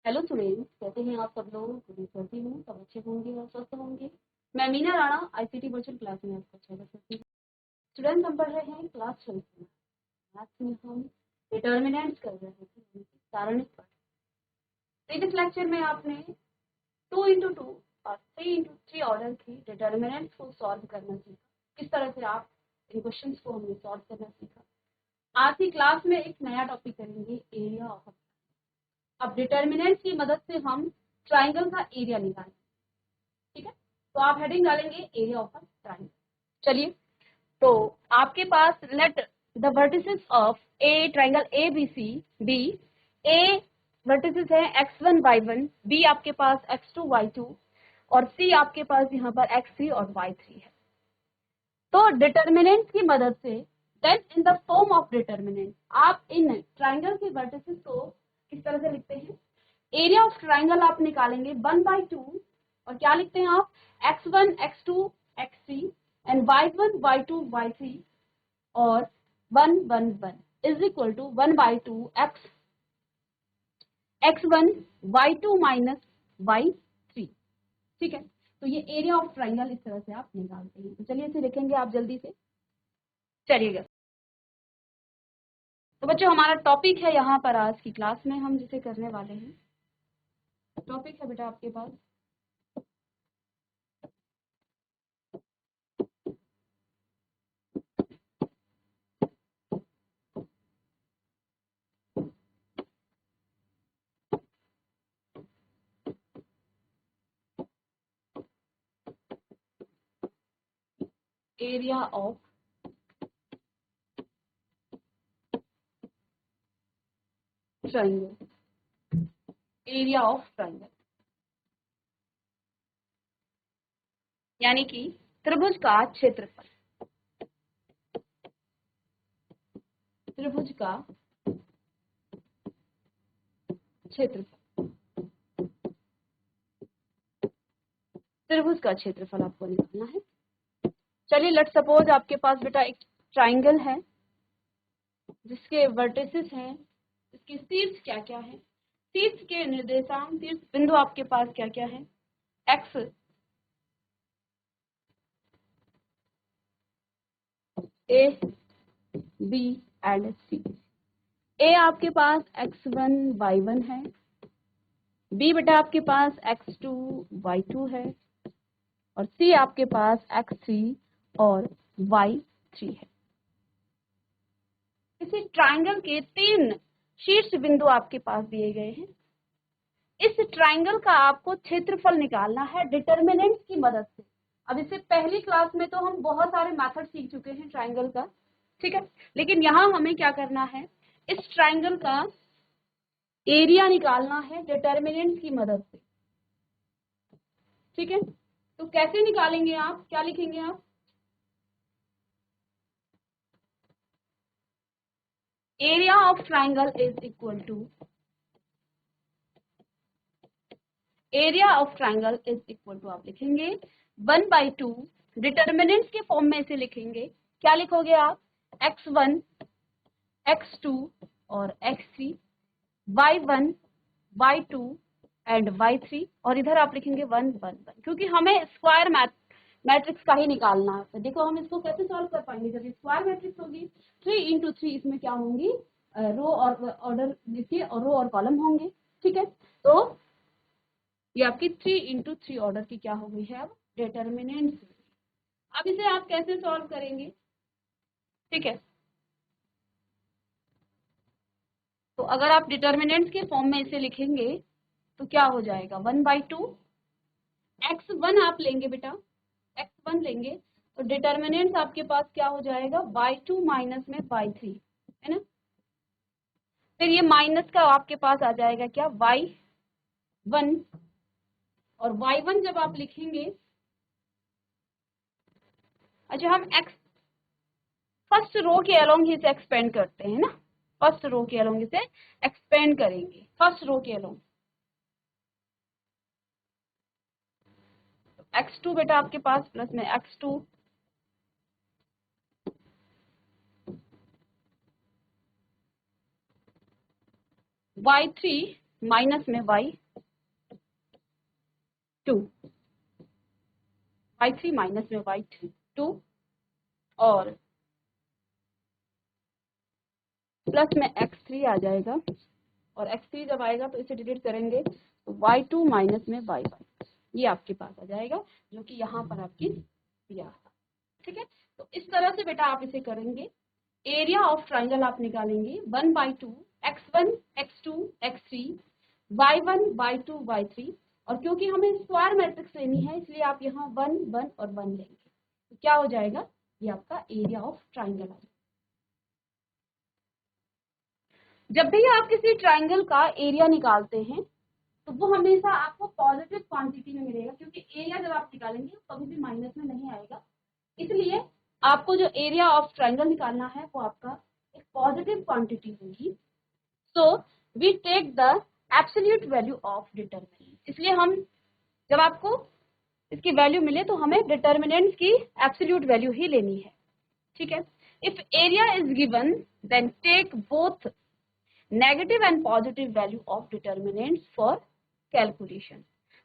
Hello students, कैसे हैं आप सब लोग। उम्मीद करती हूँ सब अच्छे होंगे और स्वस्थ होंगे। मैं Meena Rana ICT virtual class में आपका स्वागत करती हूँ। स्टूडेंट्स, हम पढ़ रहे हैं क्लास 12 में। मैथ्स में हम डिटर्मिनेंट्स कर रहे थे, सारणिक पढ़। प्रीवियस लेक्चर में आपने 2x2 और 3x3 ऑर्डर की डिटर्मिनेंट्स को सॉल्व करना सीखा। किस तरह से आप इन क्वेश्चंस को हमने सॉल्व करना सीखा। आज की क्लास में एक नया टॉपिक करेंगे, एरिया ऑफ। अब डिटर्मिनेंट्स की मदद से हम ट्राइंगल का एरिया निकालेंगे। ठीक है, तो आप हेडिंग डालेंगे एरिया ऑफ अ ट्राइंगल। चलिए, तो आपके पास let the vertices of a triangle A B C B. A vertices है x1 y1, बी आपके पास x2 y2 और सी आपके पास यहाँ पर x3 और y3 है। तो डिटर्मिनेंट की मदद से then in the form of determinant आप इन ट्राइंगल के वर्टिसेस को किस तरह से लिखते हैं। एरिया ऑफ ट्राइंगल आप निकालेंगे 1/2 और क्या लिखते हैं आप x1 x2 x3 and y1 y2 y3 और 1 1 1 is equal to 1/2 x1 y2 minus y3। ठीक है, तो ये एरिया ऑफ ट्राइंगल इस तरह से आप निकालते हैं। तो चलिए इसे लिखेंगे आप जल्दी से। चलिएगा, तो बच्चों हमारा टॉपिक है यहाँ पर आज की क्लास में हम जिसे करने वाले हैं। टॉपिक है बेटा आपके पास area of triangle. Area of triangle यानी कि त्रिभुज का क्षेत्रफल। त्रिभुज का क्षेत्रफल, त्रिभुज का क्षेत्रफल आपको निकालना है। चलिए लेट सपोज आपके पास बेटा एक ट्राइंगल है जिसके वर्टिसेस हैं, इसके शीर्ष क्या क्या है, शीर्ष के निर्देशांक शीर्ष बिंदु आपके पास क्या क्या है। एक्स ए बी एंड सी। ए आपके पास x1 y1 है, बी बेटा आपके पास x2 y2 है और सी आपके पास x3 और y3 है। इसी ट्राइंगल के 3 शीर्ष बिंदु आपके पास दिए गए हैं। इस ट्राइंगल का आपको क्षेत्रफल निकालना है डिटर्मिनेंट्स की मदद से। अब इससे पहली क्लास में तो हम बहुत सारे मेथड सीख चुके हैं ट्राइंगल का, ठीक है, लेकिन यहाँ हमें क्या करना है, इस ट्राइंगल का एरिया निकालना है डिटर्मिनेंट्स की मदद से। ठीक है, तो कैसे निकालेंगे आप, क्या लिखेंगे आप, area of triangle is equal to area of triangle is equal to आप लिखेंगे 1/2 डिटर्मिनेंट्स के फॉर्म में इसे लिखेंगे। क्या लिखोगे आप, x1 x2 और x3, y1 y2 and y3 और इधर आप लिखेंगे 1 1 1, क्योंकि हमें स्क्वायर मैट्रिक्स का ही निकालना है। तो देखो हम इसको कैसे सॉल्व कर पाएंगे, जब स्क्वायर मैट्रिक्स होगी 3 × 3, इसमें क्या होंगी, रो और ऑर्डर लिखिए और रो और कॉलम होंगे। ठीक है, तो ये आपकी 3 × 3 ऑर्डर की क्या हो गई है अब डिटर्मिनेंट्स। अब इसे आप कैसे सॉल्व करेंगे, ठीक है, तो अगर आप डिटर्मिनेंट्स के फॉर्म में इसे लिखेंगे तो क्या हो जाएगा, 1/2 x1 आप लेंगे बेटा, x1 लेंगे तो डिटर्मिनेंट्स आपके पास क्या हो जाएगा, y2 माइनस में y3, है ना। फिर ये माइनस का आपके पास आ जाएगा क्या, y1 और y1 जब आप लिखेंगे, अच्छा हम x फर्स्ट रो के अलोंग इसे एक्सपेंड करते हैं ना, फर्स्ट रो के अलोंग इसे एक्सपेंड करेंगे, फर्स्ट रो के अलोंग। x2 बेटा आपके पास प्लस में x2 y3 माइनस में y2, y3 माइनस में y2 और प्लस में x3 आ जाएगा। और x3 जब आएगा तो इसे डिलीट करेंगे तो y2 माइनस में y1 ये आपके पास आ जाएगा, जो कि यहाँ पर आपकी दिया था। ठीक है, तो इस तरह से बेटा आप इसे करेंगे। एरिया ऑफ ट्राइंगल आप निकालेंगे 1/2 x1 x2 x3 y1 y2 y3, और क्योंकि हमें स्क्वायर मैट्रिक्स लेनी है इसलिए आप यहाँ 1 1 और 1 लेंगे, तो क्या हो जाएगा, ये आपका एरिया ऑफ ट्राइंगल आ जाएगा। जब भी आप किसी ट्राइंगल का एरिया निकालते हैं तो वो हमेशा आपको पॉजिटिव क्वांटिटी में मिलेगा, क्योंकि एरिया जब आप निकालेंगे तो कभी भी माइनस में नहीं आएगा। इसलिए आपको जो एरिया ऑफ ट्राइंगल निकालना है वो आपका एक पॉजिटिव क्वांटिटी होगी। So we take the absolute value of determinant. इसलिए हम जब आपको इसकी वैल्यू मिले तो हमें डिटरमिनेंट्स की एब्सोल्यूट वैल्यू ही लेनी है। ठीक है, if area is given then take both negative and positive value of determinants for calculation.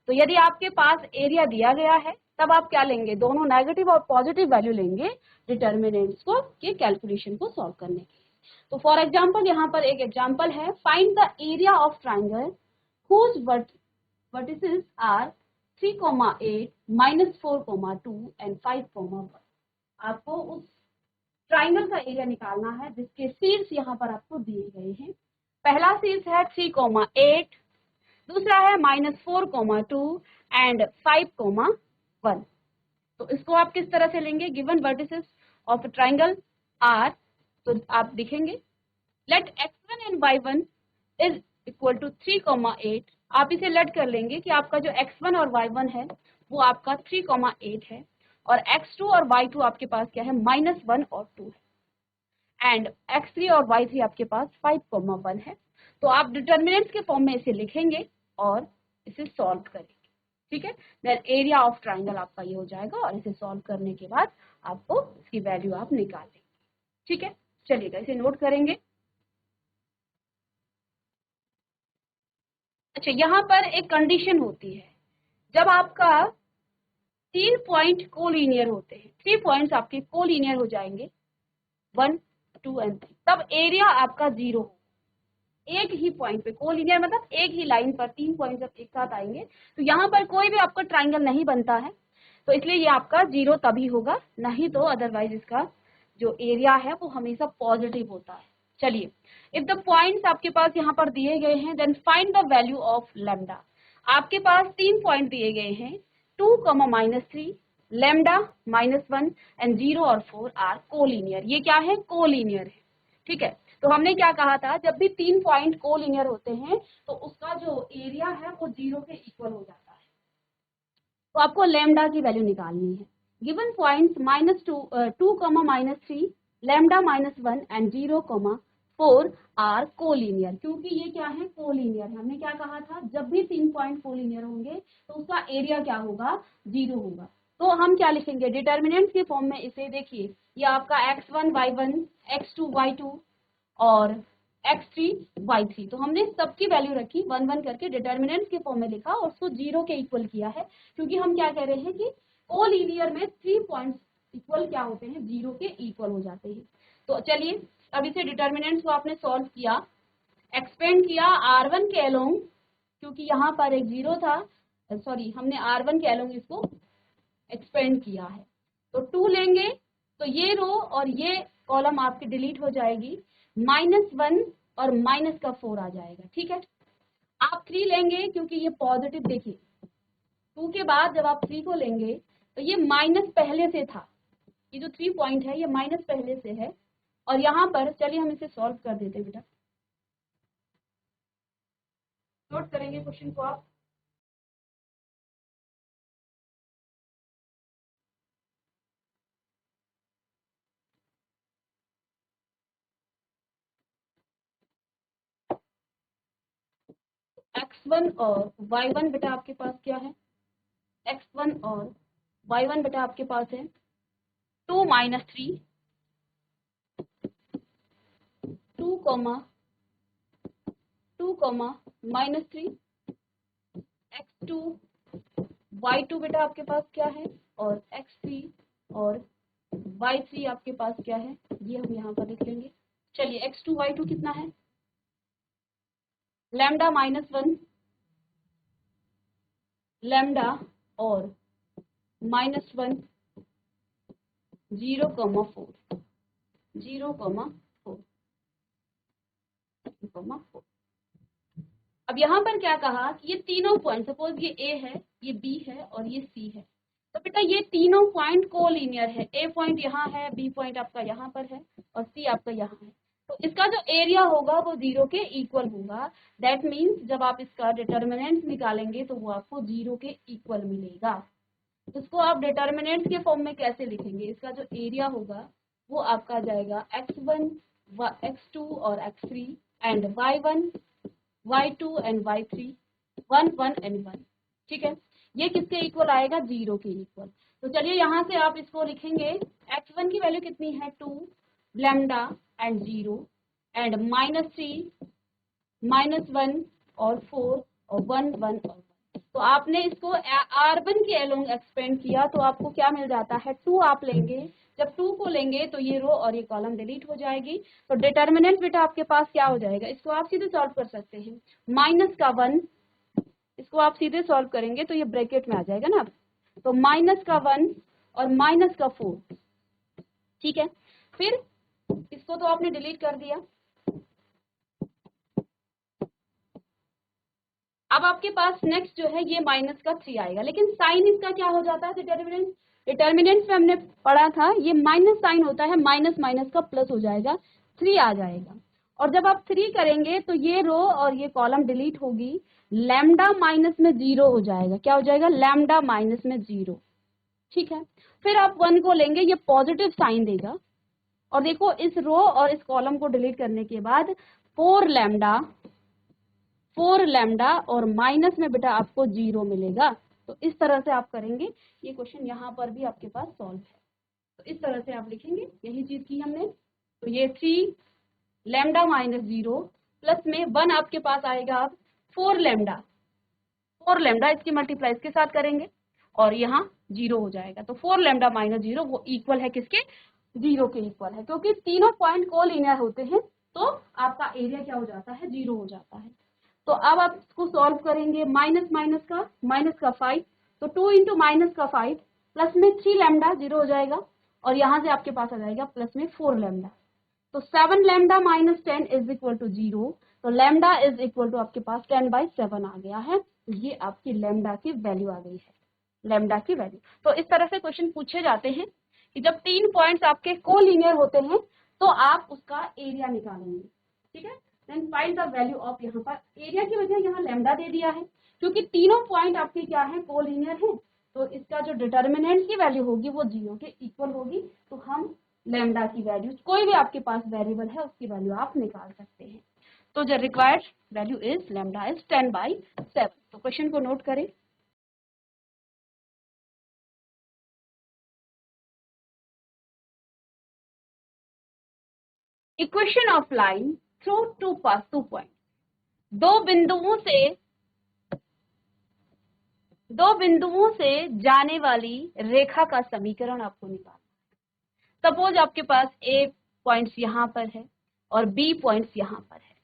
तो यदि आपके पास एरिया दिया गया है तब आप क्या लेंगे, दोनों नेगेटिव और पॉजिटिव वैल्यू लेंगे डिटरमिनेंट्स को के कैलकुलेशन को सॉल्व करने के लिए। तो फॉर एग्जांपल यहाँ पर एक एग्जांपल है, find the area of triangle whose vertices are 3,8 -4,2 and 5,1। आपको उस ट्राइंगल का एरिया निकालना है जिसके शीर्ष यहाँ पर आपको दिए गए हैं। पहला शीर्ष है 3,8, दूसरा है -4,2 एंड 5,1। तो इसको आप किस तरह से लेंगे, given vertices of triangle are, तो आप लिखेंगे let x1 and y1 is equal to 3,8। आप इसे लेट कर लेंगे कि आपका जो x1 और y1 है वो आपका 3,8 है, और x2 और y2 आपके पास क्या है, -1 और 2 है, एंड x3 और y3 आपके पास 5,1 है। तो आप डिटरमिनेंट्स के फॉर्म में इसे लिखेंगे और इसे सॉल्व करेंगे। ठीक है, देन एरिया ऑफ ट्राइंगल आपका ये हो जाएगा, और इसे सॉल्व करने के बाद आपको इसकी वैल्यू आप निकाल देंगे। ठीक है, चलिएगा इसे नोट करेंगे। अच्छा, यहाँ पर एक कंडीशन होती है, जब आपका 3 पॉइंट कोलिनियर होते हैं, 3 पॉइंट्स आपके कोलिनियर हो जाएंगे 1 2 एंड 3, तब एरिया आपका 0 हो। एक ही पॉइंट पे कोलिनियर मतलब एक ही लाइन पर 3 पॉइंट जब एक साथ आएंगे तो यहाँ पर कोई भी आपका ट्राइंगल नहीं बनता है, तो इसलिए ये आपका 0 तभी होगा, नहीं तो अदरवाइज इसका जो एरिया है वो हमेशा पॉजिटिव होता है। चलिए, इफ द पॉइंट्स आपके पास यहाँ पर दिए गए हैं then find the value of lambda. आपके पास 3 पॉइंट दिए गए हैं 2, -3, लैम्डा -1 एंड 0 और 4 आर कोलिनियर। ये क्या है, कोलिनियर है। ठीक है, तो हमने क्या कहा था, जब भी 3 पॉइंट कोलिनियर होते हैं तो उसका जो एरिया है वो 0 के इक्वल हो जाता है। तो आपको लैम्डा की वैल्यू निकालनी है। Given points -2, -3, lambda -1 and 0, 4 are collinear. क्योंकि ये क्या है, कोलिनियर। हमने क्या कहा था, जब भी 3 पॉइंट कोलिनियर होंगे तो उसका एरिया क्या होगा, 0 होगा। तो हम क्या लिखेंगे, डिटर्मिनेंट्स के फॉर्म में इसे देखिए, ये आपका x1 y1 x2 y2 और x3 y3, तो हमने सबकी वैल्यू रखी 1 1 करके, डिटर्मिनेंट्स के फॉर्म में लिखा और उसको 0 के इक्वल किया है, क्योंकि हम क्या कह रहे हैं कि कोलिनियर में 3 पॉइंट्स इक्वल क्या होते हैं, 0 के इक्वल हो जाते हैं। तो चलिए अब इसे डिटर्मिनेंट्स को आपने सॉल्व किया, एक्सपेंड किया r1 के अलोंग, क्योंकि यहाँ पर एक 0 था, सॉरी हमने r1 के अलोंग इसको एक्सपेंड किया है। तो 2 लेंगे तो ये रो और ये कॉलम आपकी डिलीट हो जाएगी, -1 और माइनस का 4 आ जाएगा। ठीक है, आप 3 लेंगे क्योंकि ये पॉजिटिव, देखिए 2 के बाद जब आप 3 को लेंगे तो ये माइनस पहले से था, ये जो 3 पॉइंट है ये माइनस पहले से है, और यहाँ पर चलिए हम इसे सॉल्व कर देते हैं बेटा। नोट करेंगे क्वेश्चन को आप। x1 और y1 बेटा आपके पास क्या है, x1 और y1 बेटा आपके पास है 2 -3, 2, 2 -3, x2 y2 बेटा आपके पास क्या है, और x3 और y3 आपके पास क्या है, ये हम यहाँ पर लिख लेंगे। चलिए x2 y2 कितना है, लैम्डा -1 लैम्डा और -1 0,4 0,4। अब यहाँ पर क्या कहा कि ये तीनों पॉइंट, सपोज ये A है, ये B है और ये C है, तो बेटा ये तीनों पॉइंट कोलिनियर है। A पॉइंट यहाँ है, B पॉइंट आपका यहाँ पर है और C आपका यहाँ है, तो इसका जो एरिया होगा वो 0 के इक्वल होगा। दैट मीन्स जब आप इसका डिटर्मिनेंट निकालेंगे तो वो आपको 0 के इक्वल मिलेगा। इसको आप डिटर्मिनेंट के फॉर्म में कैसे लिखेंगे, इसका जो एरिया होगा वो आपका जाएगा x1 x2 और x3 and y1 y2 and y3 1 1 and 1। ठीक है, ये किसके इक्वल आएगा, 0 के इक्वल। तो चलिए यहाँ से आप इसको लिखेंगे, x1 की वैल्यू कितनी है 2 लैम्डा एंड 0 एंड -3 -1 और 4 और 1 1 और 1। तो आपने इसको R1 के अलोंग एक्सपेंड किया तो आपको क्या मिल जाता है, 2 आप लेंगे। जब 2 को लेंगे तो ये रो और ये कॉलम डिलीट हो जाएगी, तो डिटर्मिनेंट बेटा आपके पास क्या हो जाएगा, इसको आप सीधे सॉल्व कर सकते हैं। -1, इसको आप सीधे सॉल्व करेंगे तो ये ब्रैकेट में आ जाएगा ना, तो -1 और -4। ठीक है, फिर इसको तो आपने डिलीट कर दिया। अब आपके पास नेक्स्ट जो है ये -3 आएगा, लेकिन साइन इसका क्या हो जाता है, डिटर्मिनेंट में हमने पढ़ा था ये माइनस साइन होता है, माइनस माइनस का प्लस हो जाएगा, 3 आ जाएगा। और जब आप 3 करेंगे तो ये रो और ये कॉलम डिलीट होगी, लैम्डा माइनस में 0 हो जाएगा। क्या हो जाएगा, लैम्डा माइनस में 0। ठीक है, फिर आप 1 को लेंगे, ये पॉजिटिव साइन देगा। और देखो इस रो और इस कॉलम को डिलीट करने के बाद 4 लैम्डा और माइनस में बेटा आपको 0 मिलेगा। तो इस तरह से आप करेंगे, ये क्वेश्चन यहाँ पर भी आपके पास सॉल्व है। तो इस तरह से आप लिखेंगे, यही चीज की हमने। तो ये 3 लैम्डा -0 प्लस में 1 आपके पास आएगा, आप 4 लैम्डा इसकी मल्टीप्लाई इसके साथ करेंगे और यहाँ 0 हो जाएगा। तो 4 लैम्डा -0 वो इक्वल है किसके, 0 के इक्वल है, क्योंकि तीनों पॉइंट कोलिनियर होते हैं तो आपका एरिया क्या हो जाता है, 0 हो जाता है। तो अब आप इसको सॉल्व करेंगे, माइनस का 5, तो 2 इंटू -5 प्लस में 3 लैम्डा 0 हो जाएगा और यहाँ से आपके पास आ जाएगा प्लस में 4 लैम्डा। तो 7 लैम्डा -10 इज इक्वल टू 0। तो लैम्डा इज इक्वल टू आपके पास 10/7 आ गया है। तो ये आपकी लैम्डा की वैल्यू आ गई है, लैम्डा की वैल्यू। तो इस तरह से क्वेश्चन पूछे जाते हैं कि जब 3 पॉइंट्स आपके कोलिनियर होते हैं तो आप उसका एरिया निकालेंगे। ठीक है, then find the value of, यहाँ पर एरिया की वजह यहाँ लैम्डा दे दिया है क्योंकि तीनों पॉइंट आपके क्या है, कोलिनियर है। तो इसका जो डिटर्मिनेंट की वैल्यू होगी वो 0 के इक्वल होगी। तो हम लैम्डा की वैल्यू, कोई भी आपके पास वेरिएबल है उसकी वैल्यू आप निकाल सकते हैं। तो जो required value is lambda is 10/7। तो क्वेश्चन को नोट करें। Equation of line through two point, दो बिंदुओं से जाने वाली रेखा का समीकरण आपको निकालना है। सपोज आपके पास A पॉइंट्स यहाँ पर है और B पॉइंट्स यहाँ पर है,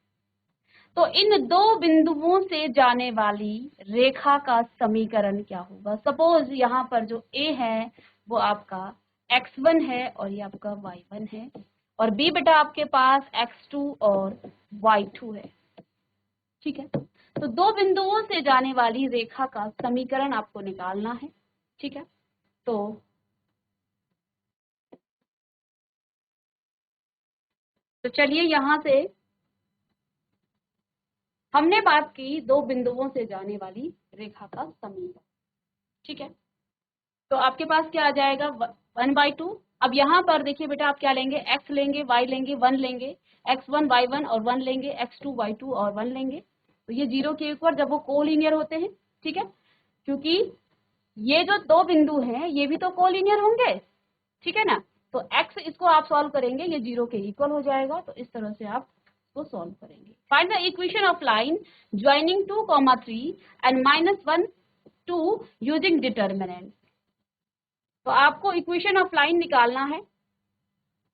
तो इन दो बिंदुओं से जाने वाली रेखा का समीकरण क्या होगा। सपोज यहाँ पर जो A है वो आपका x1 है और ये आपका y1 है, और B बेटा आपके पास x2 और y2 है। ठीक है, तो दो बिंदुओं से जाने वाली रेखा का समीकरण आपको निकालना है। ठीक है, तो चलिए यहाँ से हमने बात की दो बिंदुओं से जाने वाली रेखा का समीकरण। ठीक है, तो आपके पास क्या आ जाएगा, 1/2। अब यहाँ पर देखिए बेटा आप क्या लेंगे, x लेंगे, y लेंगे, 1 लेंगे, x1 y1 और 1 लेंगे, x2 y2 और 1 लेंगे। तो ये 0 के ऊपर जब वो कोलिनियर होते हैं। ठीक है, क्योंकि ये जो दो बिंदु हैं ये भी तो कोलिनियर होंगे। ठीक है ना, तो x इसको आप सॉल्व करेंगे, ये 0 के इक्वल हो जाएगा। तो इस तरह से आप इसको सॉल्व करेंगे। Find the equation of line joining 2,3 and -1 2 using determinant. तो आपको इक्वेशन ऑफ लाइन निकालना है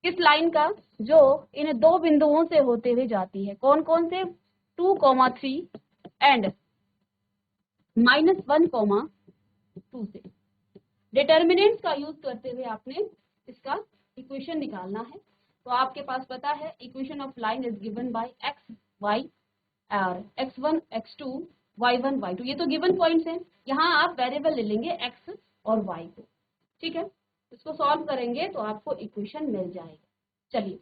किस लाइन का, जो इन दो बिंदुओं से होते हुए जाती है। कौन कौन से, 2,3 एंड -1,2 से। डिटर्मिनेंट्स का यूज करते हुए आपने इसका इक्वेशन निकालना है। तो आपके पास पता है equation of line is given by X Y और x1 x2 y1 y2, ये तो गिवन पॉइंट्स हैं। यहाँ आप वेरिएबल ले लेंगे x और y को, ठीक है। इसको सॉल्व करेंगे तो आपको इक्वेशन मिल जाएगा। चलिए,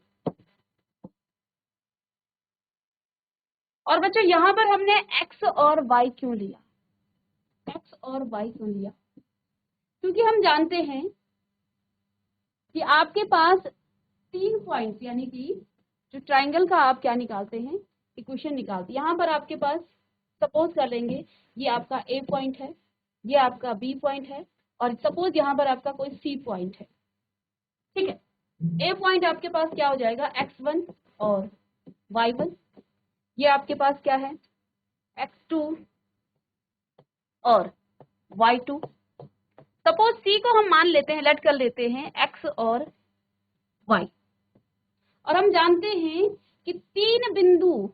और बच्चों यहाँ पर हमने x और y क्यों लिया, x और y क्यों लिया, क्योंकि हम जानते हैं कि आपके पास 3 पॉइंट्स, यानी कि जो ट्राइंगल का आप क्या निकालते हैं, इक्वेशन निकालते हैं। यहाँ पर आपके पास सपोज कर लेंगे ये आपका A पॉइंट है, ये आपका B पॉइंट है, और सपोज यहाँ पर आपका कोई C पॉइंट है, ठीक है। A पॉइंट आपके पास क्या हो जाएगा, x1 और y1, ये आपके पास क्या है, x2 और y2। सपोज C को हम मान लेते हैं, लेट कर लेते हैं x और y, और हम जानते हैं कि तीन बिंदु,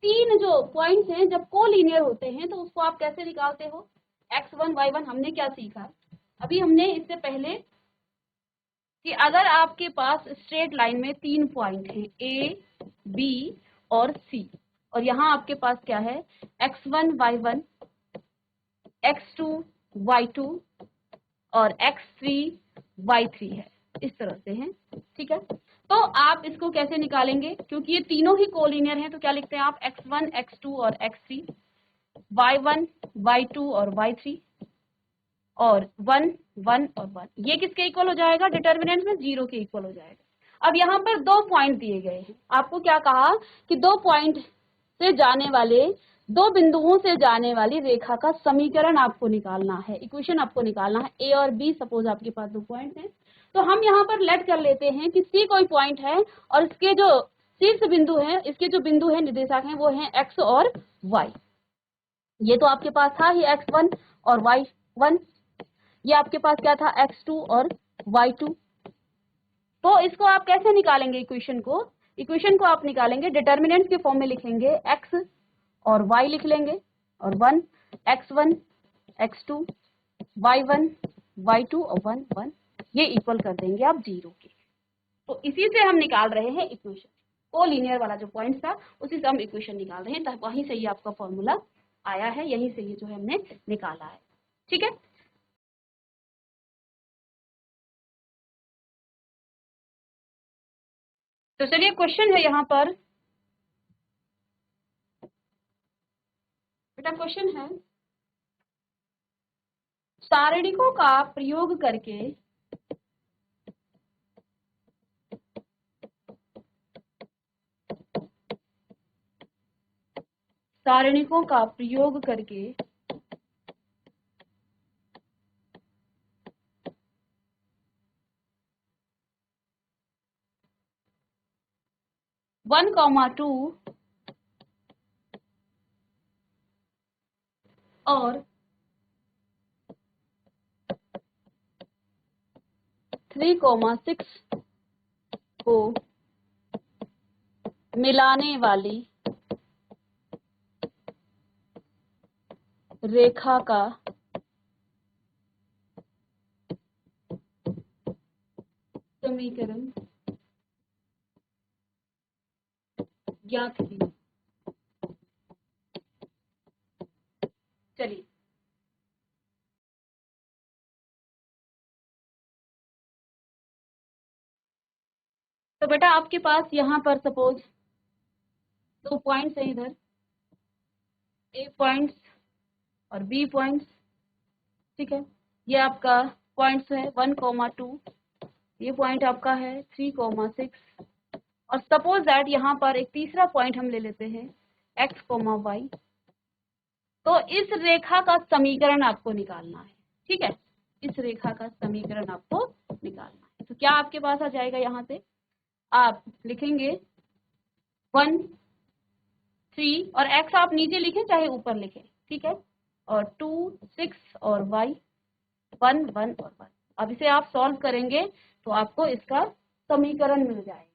तीन जो पॉइंट्स हैं जब कोलिनियर होते हैं तो उसको आप कैसे निकालते हो, x1 y1। हमने क्या सीखा अभी, हमने इससे पहले कि अगर आपके पास स्ट्रेट लाइन में 3 पॉइंट हैं A, B और C, और यहाँ आपके पास क्या है, x1 y1, x2 y2 और x3 y3 है, इस तरह से है, ठीक है। तो आप इसको कैसे निकालेंगे, क्योंकि ये तीनों ही कोलिनियर हैं, तो क्या लिखते हैं आप, x1 x2 और x3, y1 y2 और y3, और 1 1 और 1, ये किसके इक्वल हो जाएगा, डिटर्मिनेंट में 0 के इक्वल हो जाएगा। अब यहाँ पर 2 पॉइंट दिए गए हैं, आपको क्या कहा कि 2 पॉइंट से जाने वाले, 2 बिंदुओं से जाने वाली रेखा का समीकरण आपको निकालना है, इक्वेशन आपको निकालना है। ए और बी सपोज आपके पास 2 पॉइंट हैं, तो हम यहाँ पर लेट कर लेते हैं कि सी कोई पॉइंट है, और इसके जो शीर्ष बिंदु है, इसके जो बिंदु है निर्देशक हैं वो हैं एक्स और वाई। ये तो आपके पास था ही x1 और y1, ये आपके पास क्या था, x2 और y2। तो इसको आप कैसे निकालेंगे, इक्वेशन को आप निकालेंगे डिटर्मिनेंट के फॉर्म में, लिखेंगे x और y लिख लेंगे, और 1 x1 x2 y1 y2 और 1 1, ये इक्वल कर देंगे आप 0 के। तो इसी से हम निकाल रहे हैं इक्वेशन, कोलिनियर वाला जो पॉइंट था उसी से हम इक्वेशन निकाल रहे हैं, तब वहीं से ही आपका फॉर्मूला आया है, यहीं से ये जो है हमने निकाला है, ठीक है। तो चलिए क्वेश्चन है यहाँ पर, बेटा क्वेश्चन है, सारणिकों का प्रयोग करके सारणिकों का प्रयोग करके 1,2 और 3,6 को मिलाने वाली रेखा का समीकरण ज्ञात कीजिए। चलिए, तो बेटा आपके पास यहाँ पर सपोज 2 पॉइंट्स हैं, इधर A पॉइंट्स और B पॉइंट्स, ठीक है। ये आपका पॉइंट्स है 1,2, ये पॉइंट आपका है 3,6, और सपोज दैट यहाँ पर एक तीसरा पॉइंट हम ले लेते हैं x, y। तो इस रेखा का समीकरण आपको निकालना है, ठीक है, इस रेखा का समीकरण आपको निकालना है। तो क्या आपके पास आ जाएगा, यहाँ से आप लिखेंगे 1 3 और x आप नीचे लिखें चाहे ऊपर लिखें, ठीक है, और 2 6 और y 1 1 और 1। अब इसे आप सॉल्व करेंगे तो आपको इसका समीकरण मिल जाएगा।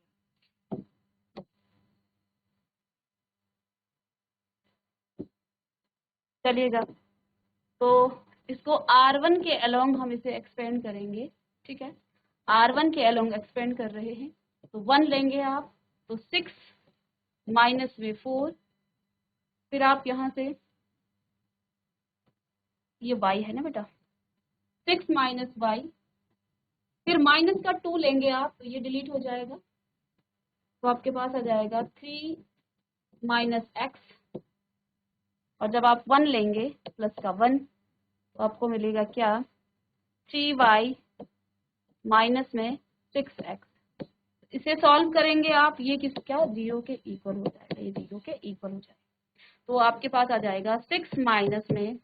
चलिएगा, तो इसको R1 के अलोंग हम इसे एक्सपेंड करेंगे, ठीक है, R1 के अलोंग एक्सपेंड कर रहे हैं, तो 1 लेंगे आप, तो 6 माइनस में 4, फिर आप यहाँ से, ये y है ना बेटा, 6 माइनस y, फिर माइनस का 2 लेंगे आप, तो ये डिलीट हो जाएगा, तो आपके पास आ जाएगा 3 माइनस x, और जब आप 1 लेंगे प्लस का 1, तो आपको मिलेगा क्या, 3y माइनस में 6x। इसे सॉल्व करेंगे आप, ये किस क्या 0 के इक्वल हो जाएगा, ये 0 के इक्वल हो जाएगा, तो आपके पास आ जाएगा 6 माइनस में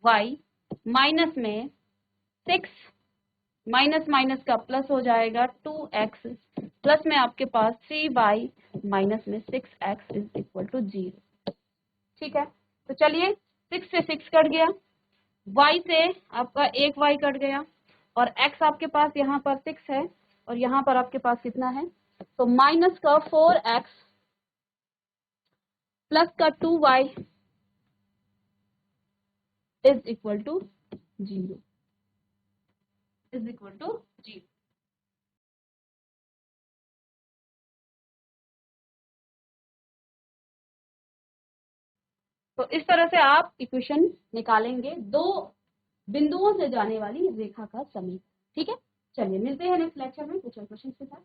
y माइनस में 6, माइनस माइनस का प्लस हो जाएगा 2x, प्लस में आपके पास 3y माइनस में 6x इज इक्वल टू 0। ठीक है, तो चलिए 6 से 6 कट गया, y से आपका एक y कट गया, और x आपके पास यहाँ पर 6 है और यहाँ पर आपके पास कितना है, तो माइनस का 4x प्लस का 2y is equal to 0, is equal to 0। तो इस तरह से आप इक्वेशन निकालेंगे दो बिंदुओं से जाने वाली रेखा का समीकरण। ठीक है, चलिए मिलते हैं नेक्स्ट लेक्चर में कुछ और क्वेश्चन के साथ।